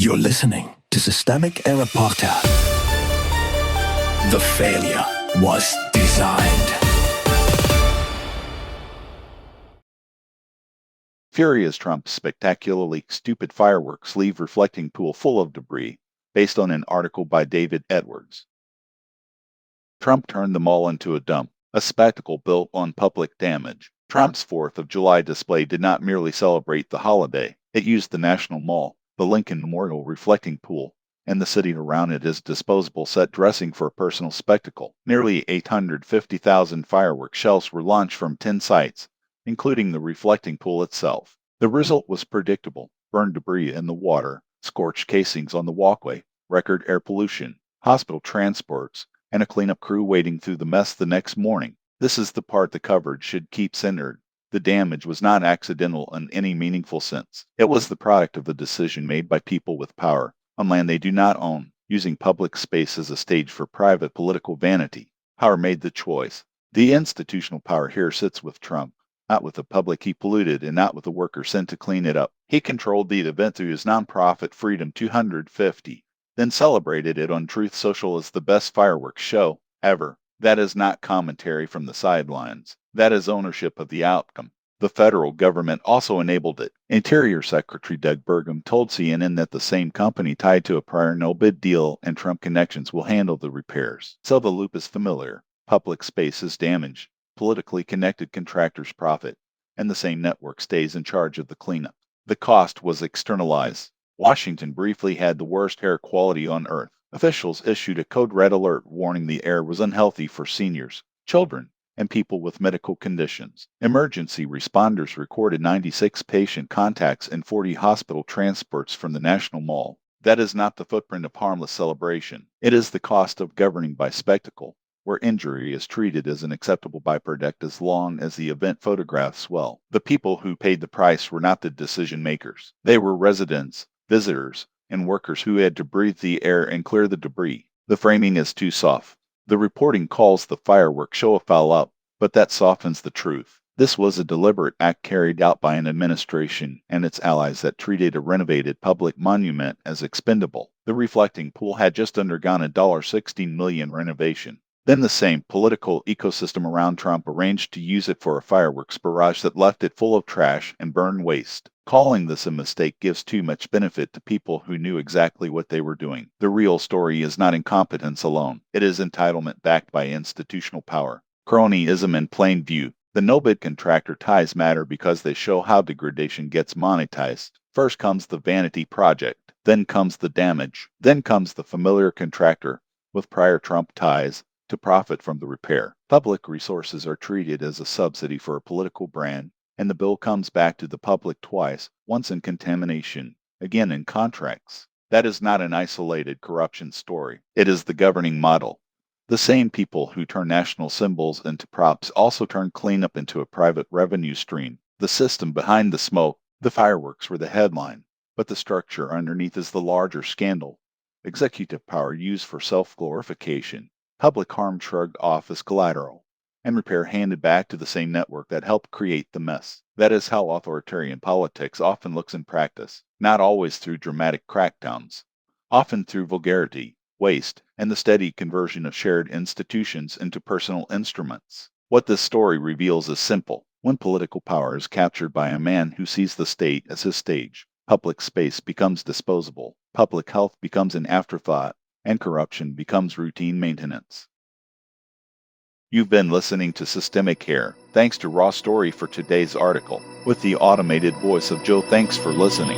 You're listening to Systemic Error Podcast. The failure was designed. Fury as Trump's spectacularly stupid fireworks leave reflecting pool full of debris, based on an article by David Edwards. Trump turned the mall into a dump, a spectacle built on public damage. Trump's 4th of July display did not merely celebrate the holiday. It used the National Mall, the Lincoln Memorial reflecting pool, and the city around it as disposable set dressing for a personal spectacle. Nearly 850,000 fireworks shells were launched from 10 sites, including the reflecting pool itself. The result was predictable: burned debris in the water, scorched casings on the walkway, record air pollution, hospital transports, and a cleanup crew wading through the mess the next morning. This is the part the coverage should keep centered. The damage was not accidental in any meaningful sense. It was the product of the decision made by people with power, on land they do not own, using public space as a stage for private political vanity. Power made the choice. The institutional power here sits with Trump, not with the public he polluted and not with the workers sent to clean it up. He controlled the event through his nonprofit Freedom 250, then celebrated it on Truth Social as the best fireworks show ever. That is not commentary from the sidelines. That is ownership of the outcome. The federal government also enabled it. Interior Secretary Doug Burgum told CNN that the same company tied to a prior no-bid deal and Trump connections will handle the repairs. So the loop is familiar. Public space is damaged. Politically connected contractors profit, and the same network stays in charge of the cleanup. The cost was externalized. Washington briefly had the worst air quality on Earth. Officials issued a code red alert warning the air was unhealthy for seniors, children, and people with medical conditions. Emergency responders recorded 96 patient contacts and 40 hospital transports from the National Mall. That is not the footprint of harmless celebration. It is the cost of governing by spectacle, where injury is treated as an acceptable byproduct as long as the event photographs well. The people who paid the price were not the decision makers. They were residents, visitors, and workers who had to breathe the air and clear the debris. The framing is too soft. The reporting calls the fireworks show a foul up, but that softens the truth. This was a deliberate act carried out by an administration and its allies that treated a renovated public monument as expendable. The reflecting pool had just undergone a $16 million renovation. Then the same political ecosystem around Trump arranged to use it for a fireworks barrage that left it full of trash and burned waste. Calling this a mistake gives too much benefit to people who knew exactly what they were doing. The real story is not incompetence alone. It is entitlement backed by institutional power. Cronyism in plain view. The no-bid contractor ties matter because they show how degradation gets monetized. First comes the vanity project. Then comes the damage. Then comes the familiar contractor with prior Trump ties to profit from the repair. Public resources are treated as a subsidy for a political brand, and the bill comes back to the public twice, once in contamination, again in contracts. That is not an isolated corruption story. It is the governing model. The same people who turn national symbols into props also turn cleanup into a private revenue stream. The system behind the smoke, the fireworks were the headline, but the structure underneath is the larger scandal. Executive power used for self-glorification. Public harm shrugged off as collateral, and repair handed back to the same network that helped create the mess. That is how authoritarian politics often looks in practice, not always through dramatic crackdowns, often through vulgarity, waste, and the steady conversion of shared institutions into personal instruments. What this story reveals is simple. When political power is captured by a man who sees the state as his stage, public space becomes disposable, public health becomes an afterthought, and corruption becomes routine maintenance. You've been listening to Systemic Error. Thanks to Raw Story for today's article, with the automated voice of Joe. Thanks for listening.